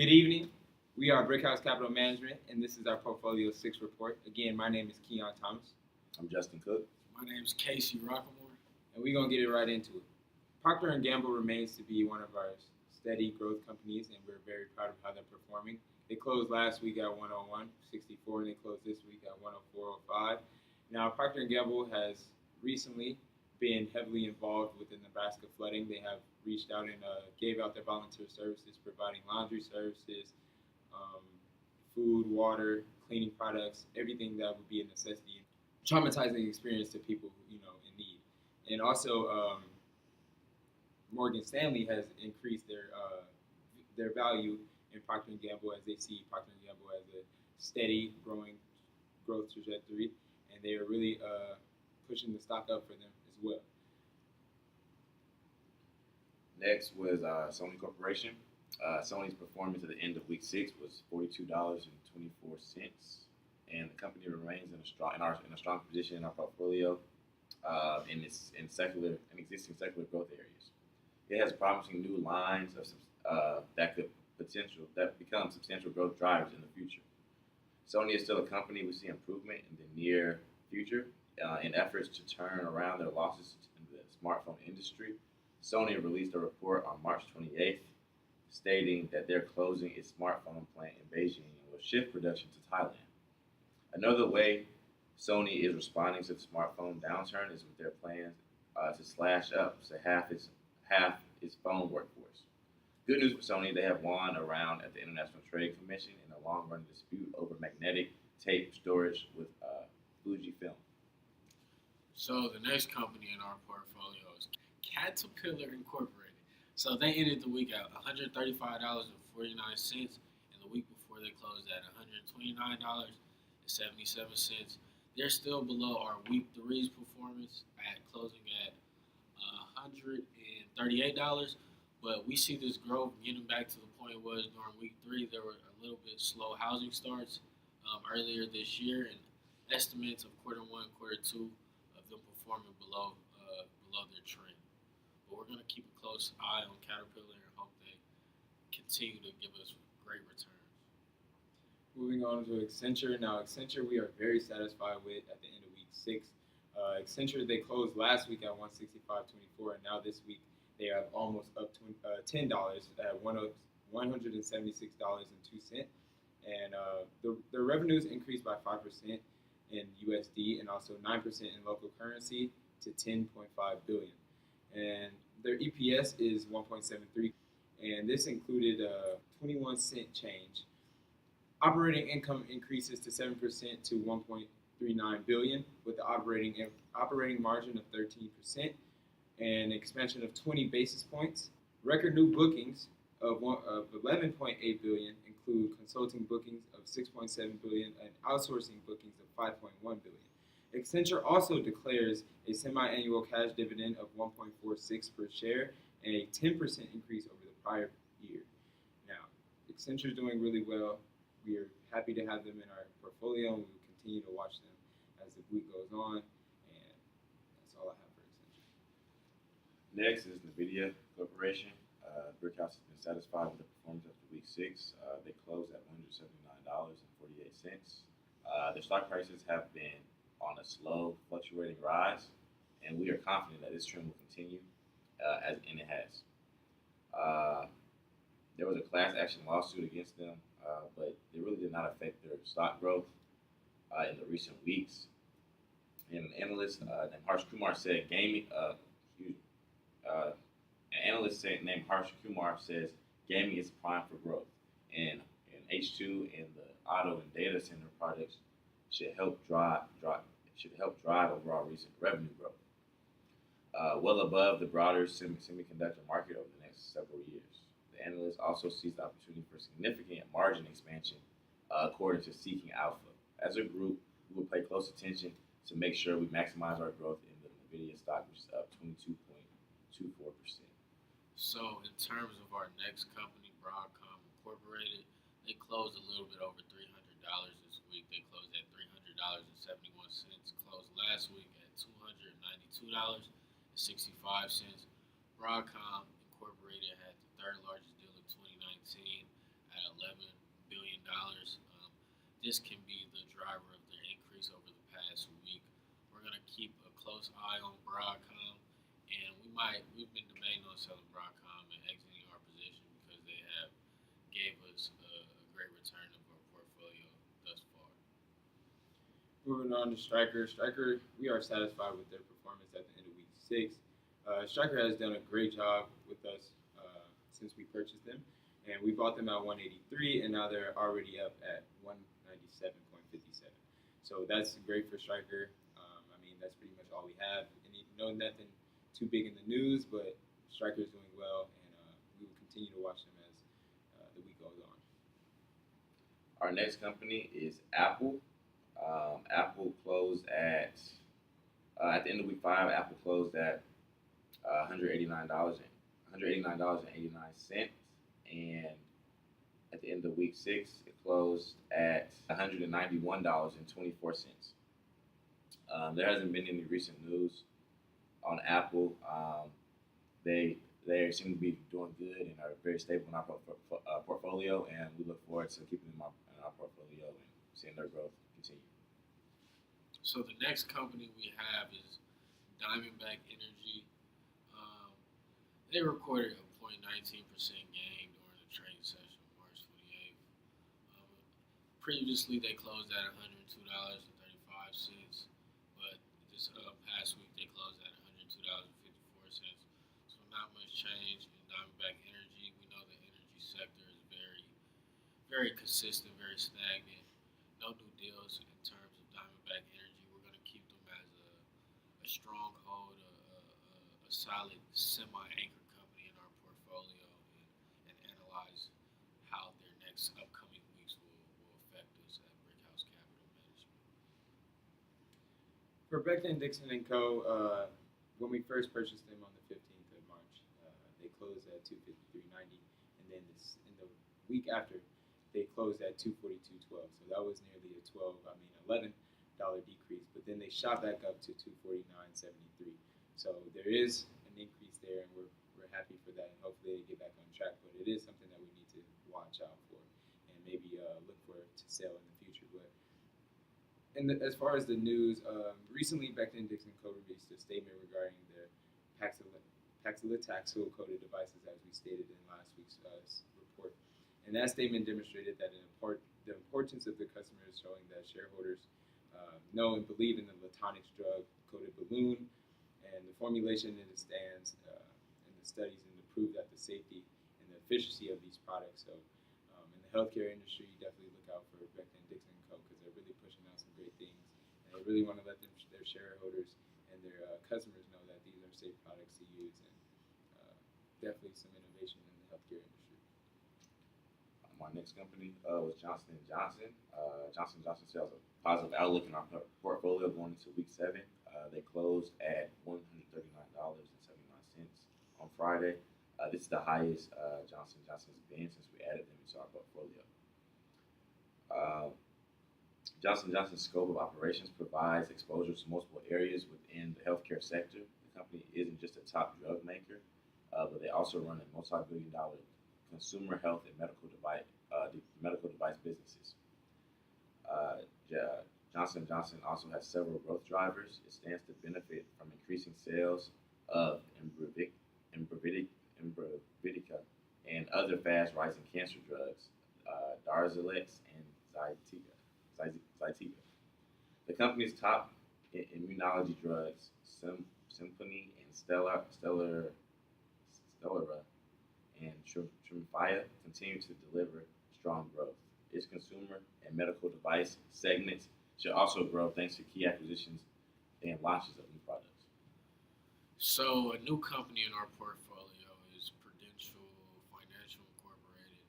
Good evening. We are Brickhouse Capital Management, and this is our Portfolio 6 report. Again, my name is Keon Thomas. I'm Justin Cook. My name's Casey Rockamore. And we're going to get it right into it. Procter & Gamble remains to be one of our steady growth companies, and we're very proud of how they're performing. They closed last week at 101.64, and they closed this week at 104.05. Now, Procter & Gamble has recently been heavily involved with the Nebraska flooding. They have reached out and gave out their volunteer services, providing laundry services, food, water, cleaning products, everything that would be a necessity, traumatizing experience to people in need. And also, Morgan Stanley has increased their value in Procter & Gamble as they see Procter & Gamble as a steady growth trajectory, and they are really pushing the stock up for them as well. Next was Sony Corporation. Sony's performance at the end of week 6 was $42.24, and the company remains in a strong position in our portfolio in existing secular growth areas. It has promising new lines that become substantial growth drivers in the future. Sony is still a company we see improvement in the near future in efforts to turn around their losses in the smartphone industry. Sony released a report on March 28th stating that they're closing its smartphone plant in Beijing and will shift production to Thailand. Another way Sony is responding to the smartphone downturn is with their plans to slash up to half its phone workforce. Good news for Sony, they have won a round at the International Trade Commission in a long-running dispute over magnetic tape storage with Fujifilm. So the next company in our portfolio is Caterpillar Incorporated. So they ended the week at $135.49, and the week before they closed at $129.77. They're still below our week 3's performance at closing at $138, but we see this growth getting back to the point it was during week 3. There were a little bit slow housing starts earlier this year, and estimates of quarter 1, quarter 2 of them performing below their trend. But we're going to keep a close eye on Caterpillar and hope they continue to give us great returns. Moving on to Accenture. Now, Accenture we are very satisfied with at the end of week 6. Accenture, they closed last week at $165.24, and now this week they have almost up to $10 at $176.02. And their revenues increased by 5% in USD and also 9% in local currency to $10.5 billion. And their EPS is 1.73, and this included a 21-cent change. Operating income increases to 7% to $1.39 billion, with the operating margin of 13% and expansion of 20 basis points. Record new bookings of $11.8 billion include consulting bookings of $6.7 billion and outsourcing bookings of $5.1 billion. Accenture also declares a semi-annual cash dividend of $1.46 per share and a 10% increase over the prior year. Now, Accenture is doing really well. We are happy to have them in our portfolio, and we will continue to watch them as the week goes on. And that's all I have for Accenture. Next is NVIDIA Corporation. Brickhouse has been satisfied with the performance after week 6. They closed at $179.48. Their stock prices have been on a slow, fluctuating rise, and we are confident that this trend will continue, and it has. There was a class action lawsuit against them, but it really did not affect their stock growth in the recent weeks. And an analyst named Harsh Kumar said named Harsh Kumar says gaming is prime for growth, and H2 and the auto and data center projects should help drive overall recent revenue growth, well above the broader semiconductor market over the next several years. The analyst also sees the opportunity for significant margin expansion, according to Seeking Alpha. As a group, we will pay close attention to make sure we maximize our growth in the NVIDIA stock, which is up 22.24%. So in terms of our next company, Broadcom Incorporated, they closed a little bit over $300 this week. They closed at $300.71. Closed last week at $292.65. Broadcom Incorporated had the third largest deal of 2019 at this can be the driver of their increase over the past week. We're gonna keep a close eye on Broadcom, and we've been debating on selling Broadcom and exiting our position because they have gave us a great return of our portfolio thus far. Moving on to Striker. Striker, we are satisfied with their performance at the end of week 6. Striker has done a great job with us since we purchased them, and we bought them at 183, and now they're already up at 197.57. So that's great for Striker. I mean, that's pretty much all we have. Nothing too big in the news, but Striker is doing well, and we will continue to watch them as the week goes on. Our next company is Apple. Apple closed at the end of week 5. Apple closed at $189.89, and at the end of week 6, it closed at $191.24. There hasn't been any recent news on Apple. They seem to be doing good and are very stable in our portfolio, and we look forward to keeping them in our portfolio and seeing their growth continue. So the next company we have is Diamondback Energy. They recorded a 0.19% gain during the trading session on March 28th. Previously, they closed at $102.35, but this past week they closed at $102.54. So not much change in Diamondback Energy. We know the energy sector is very, very consistent, very stagnant. No new deals in terms of Diamondback Energy. We're going to keep them as a stronghold, a solid semi-anchor company in our portfolio, and analyze how their next upcoming weeks will affect us at Brickhouse Capital Management. For Becton Dixon & Co., when we first purchased them on the 15th of March, they closed at $253.90, and then in the week after, they closed at $242.12. So that was nearly a $11 decrease. But then they shot back up to $249.73. So there is an increase there, and we're happy for that. And hopefully they get back on track. But it is something that we need to watch out for, and maybe look for to sell in the future. But as far as the news, recently Becton Dixon Co. released a statement regarding their paclitaxel-coated devices, as we stated in last week's report. And that statement demonstrated that the importance of the customers, showing that shareholders know and believe in the Latonix drug-coated balloon, and the formulation that it stands, and the studies and to prove that the safety and the efficiency of these products. So in the healthcare industry, definitely look out for Becton Dixon Co. because they're really pushing out some great things, and they really want to let their shareholders and their customers know that these are safe products to use, and definitely some innovation in the healthcare industry. My next company was Johnson & Johnson. Johnson & Johnson sells a positive outlook in our portfolio going into week 7. They closed at $139.79 on Friday. This is the highest Johnson & Johnson's been since we added them into our portfolio. Johnson & Johnson's scope of operations provides exposure to multiple areas within the healthcare sector. The company isn't just a top drug maker, but they also run a multi-billion-dollar consumer health and medical device businesses. Johnson & Johnson also has several growth drivers. It stands to benefit from increasing sales of Imbruvica and other fast-rising cancer drugs, Darzalex and Zytiga. The company's top immunology drugs, Simponi and Stellara and Tremfya, continue to deliver strong growth. Its consumer and medical device segments should also grow thanks to key acquisitions and launches of new products. So a new company in our portfolio is Prudential Financial Incorporated.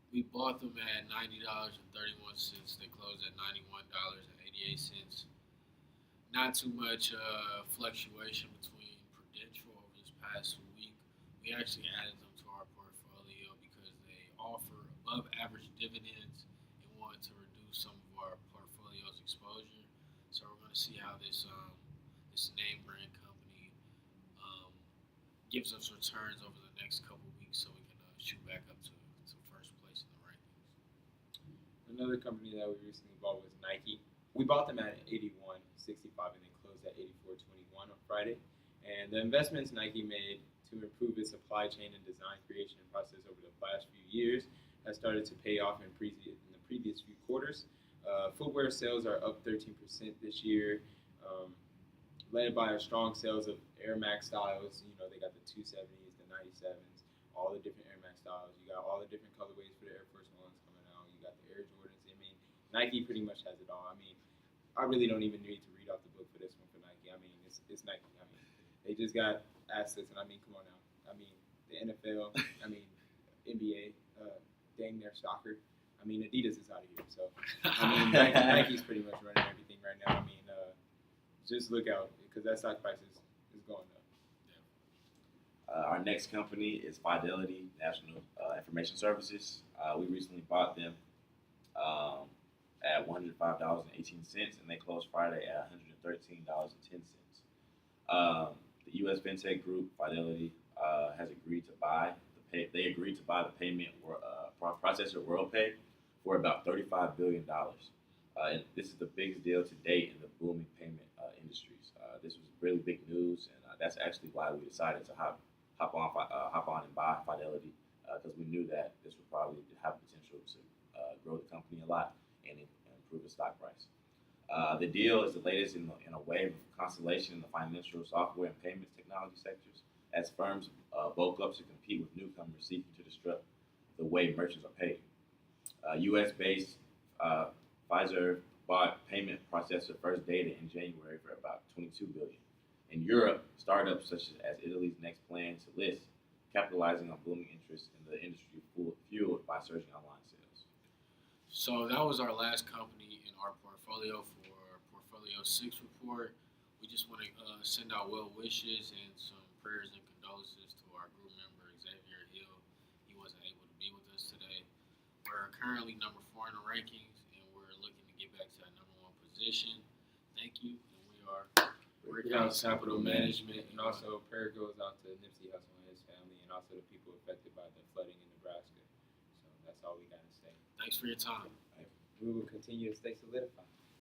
We bought them at $90.31. They closed at $91.88. Not too much fluctuation between Prudential over this past week. We actually added them to our portfolio because they offer above average dividends and wanted to reduce some of our portfolio's exposure. So we're going to see how this name brand company gives us returns over the next couple of weeks, so we can shoot back up to first place in the rankings. Another company that we recently bought was Nike. We bought them at 81.65 and they closed at 84.21 on Friday. And the investments Nike made to improve its supply chain and design creation process over the past few years has started to pay off in the previous few quarters. Footwear sales are up 13% this year, led by our strong sales of Air Max styles. You know, they got the 270s, the 97s, all the different Air Max styles. You got all the different colorways for the Air Force Ones coming out. You got the Air Jordans. I mean, Nike pretty much has it all. I mean, I really don't even need to read off the book for this one for Nike. I mean, it's Nike. I mean, they just got assets, and I mean, come on now. I mean, the NFL. I mean, NBA. Dang near soccer. I mean, Adidas is out of here. So, I mean, Nike's pretty much running everything right now. I mean, just look out because that stock price is going up. Our next company is Fidelity National Information Services. We recently bought them at $105.18, and they closed Friday at $113.10. The U.S. fintech group Fidelity has agreed to buy They agreed to buy the payment processor WorldPay for about $35 billion. And this is the biggest deal to date in the booming payment industries. This was really big news, and that's actually why we decided to hop on and buy Fidelity, because we knew that this would probably have potential to grow the company a lot and improve the stock price. The deal is the latest in a wave of consolidation in the financial software and payments technology sectors, as firms bulk up to compete with newcomers seeking to disrupt the way merchants are paid. U.S.-based Pfizer bought payment processor First Data in January for about $22 billion. In Europe, startups such as Italy's next plan to list, capitalizing on booming interest in the industry fueled by surging online sales. So that was our last company in our portfolio for Portfolio 6 report. We just want to send out well wishes and some prayers and condolences to our group member Xavier Hill. He wasn't able to be with us today. We're currently number 4 in the rankings, and we're looking to get back to that number 1 position. Thank you, and we are Workout Capital Management, and also prayer goes out to Nipsey Hussle and his family, and also the people affected by the flooding in Nebraska. So that's all we got to say. Thanks for your time. We will continue to stay solidified.